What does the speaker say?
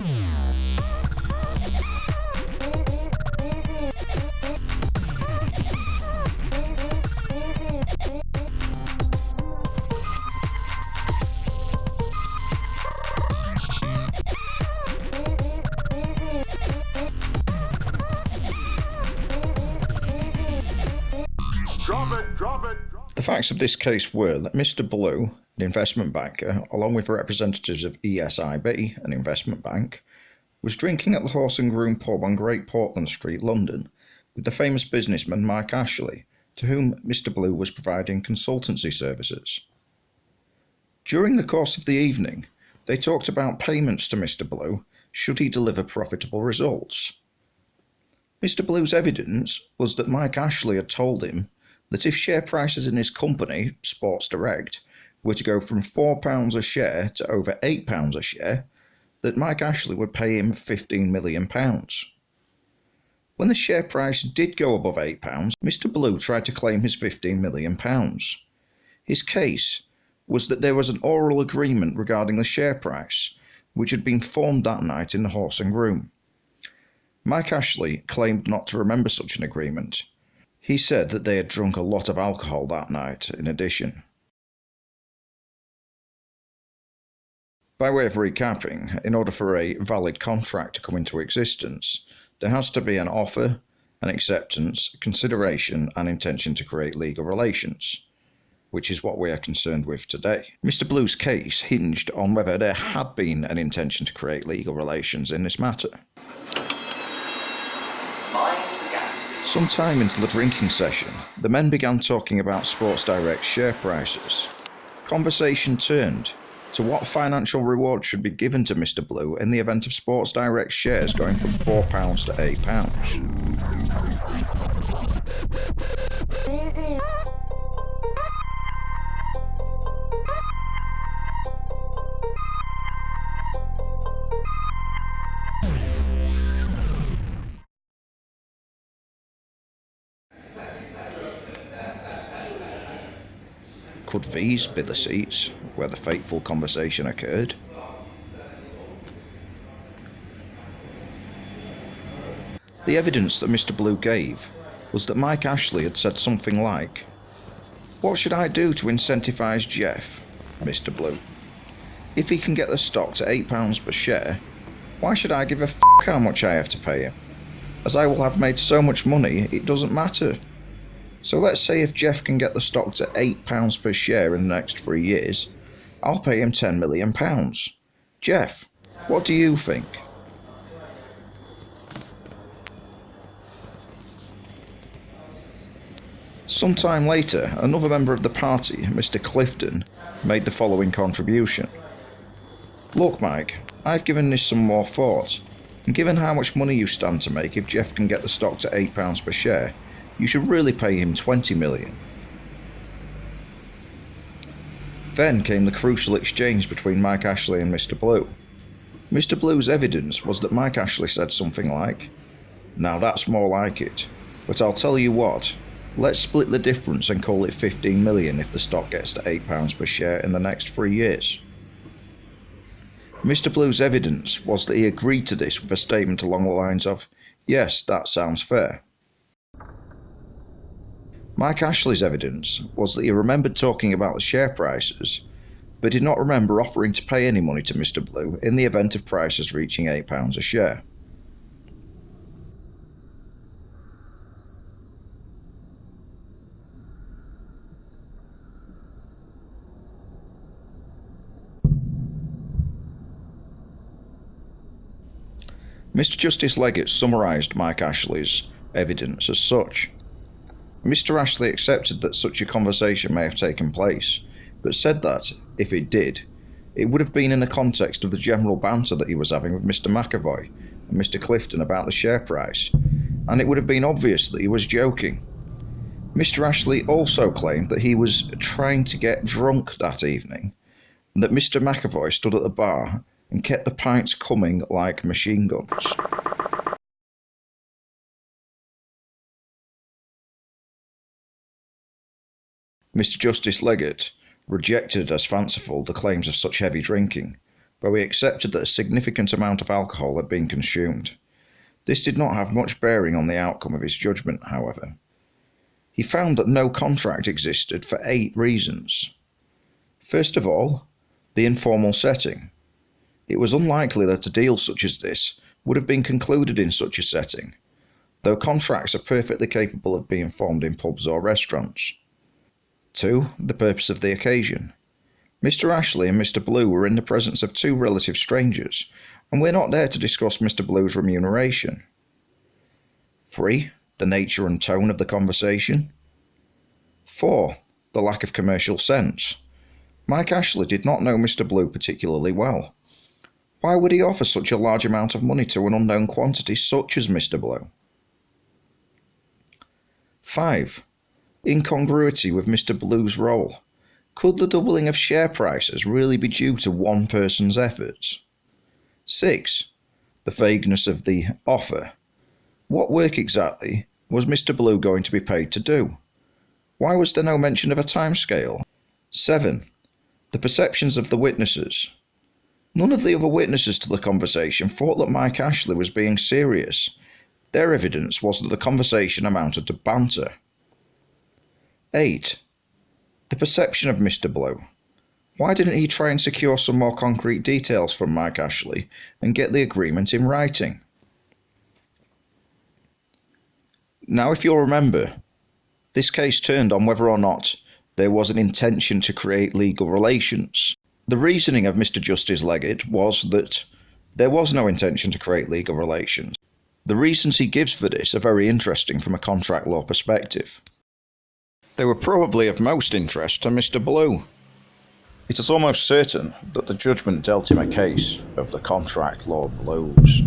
The facts of this case were that Mr. Blue, an investment banker, along with representatives of ESIB, an investment bank, was drinking at the Horse and Groom pub on Great Portland Street, London, with the famous businessman Mike Ashley, to whom Mr. Blue was providing consultancy services. During the course of the evening, they talked about payments to Mr. Blue should he deliver profitable results. Mr. Blue's evidence was that Mike Ashley had told him that if share prices in his company, Sports Direct, were to go from £4 a share to over £8 a share, that Mike Ashley would pay him £15 million. When the share price did go above £8, Mr. Blue tried to claim his £15 million. His case was that there was an oral agreement regarding the share price, which had been formed that night in the Horse and Groom. Mike Ashley claimed not to remember such an agreement. He said that they had drunk a lot of alcohol that night, in addition. By way of recapping, in order for a valid contract to come into existence, there has to be an offer, an acceptance, consideration, and intention to create legal relations, which is what we are concerned with today. Mr. Blue's case hinged on whether there had been an intention to create legal relations in this matter. Sometime into the drinking session, the men began talking about Sports Direct's share prices. Conversation turned to what financial reward should be given to Mr. Blue in the event of Sports Direct shares going from £4 to £8. Could these be the seats where the fateful conversation occurred? The evidence that Mr. Blue gave was that Mike Ashley had said something like, "What should I do to incentivise Jeff, Mr. Blue? If he can get the stock to £8 per share, why should I give a f*** how much I have to pay him? As I will have made so much money, it doesn't matter. So let's say if Jeff can get the stock to £8 per share in the next 3 years, I'll pay him £10 million. Jeff, what do you think?" Sometime later, another member of the party, Mr. Clifton, made the following contribution. "Look, Mike, I've given this some more thought, and given how much money you stand to make if Jeff can get the stock to £8 per share, you should really pay him $20 million. Then came the crucial exchange between Mike Ashley and Mr. Blue. Mr. Blue's evidence was that Mike Ashley said something like, "Now that's more like it, but I'll tell you what, let's split the difference and call it $15 million if the stock gets to £8 per share in the next 3 years. Mr. Blue's evidence was that he agreed to this with a statement along the lines of, "Yes, that sounds fair." Mike Ashley's evidence was that he remembered talking about the share prices, but did not remember offering to pay any money to Mr. Blue in the event of prices reaching £8 a share. Mr. Justice Leggett summarised Mike Ashley's evidence as such. Mr. Ashley accepted that such a conversation may have taken place, but said that, if it did, it would have been in the context of the general banter that he was having with Mr. McAvoy and Mr. Clifton about the share price, and it would have been obvious that he was joking. Mr. Ashley also claimed that he was trying to get drunk that evening, and that Mr. McAvoy stood at the bar and kept the pints coming like machine guns. Mr. Justice Leggett rejected as fanciful the claims of such heavy drinking, though he accepted that a significant amount of alcohol had been consumed. This did not have much bearing on the outcome of his judgment, however. He found that no contract existed for 8 reasons. First of all, the informal setting. It was unlikely that a deal such as this would have been concluded in such a setting, though contracts are perfectly capable of being formed in pubs or restaurants. 2. The purpose of the occasion. Mr. Ashley and Mr. Blue were in the presence of 2 relative strangers, and we're not there to discuss Mr. Blue's remuneration. 3. The nature and tone of the conversation. 4. The lack of commercial sense. Mike Ashley did not know Mr. Blue particularly well. Why would he offer such a large amount of money to an unknown quantity such as Mr. Blue? 5. Incongruity with Mr. Blue's role. Could the doubling of share prices really be due to one person's efforts? 6. The vagueness of the offer. What work exactly was Mr. Blue going to be paid to do? Why was there no mention of a timescale? 7. The perceptions of the witnesses. None of the other witnesses to the conversation thought that Mike Ashley was being serious. Their evidence was that the conversation amounted to banter. 8. The perception of Mr. Blue. Why didn't he try and secure some more concrete details from Mike Ashley and get the agreement in writing? Now, if you'll remember, this case turned on whether or not there was an intention to create legal relations. The reasoning of Mr. Justice Leggett was that there was no intention to create legal relations. The reasons he gives for this are very interesting from a contract law perspective. They were probably of most interest to Mr. Blue. It is almost certain that the judgment dealt him a case of the contract law blues.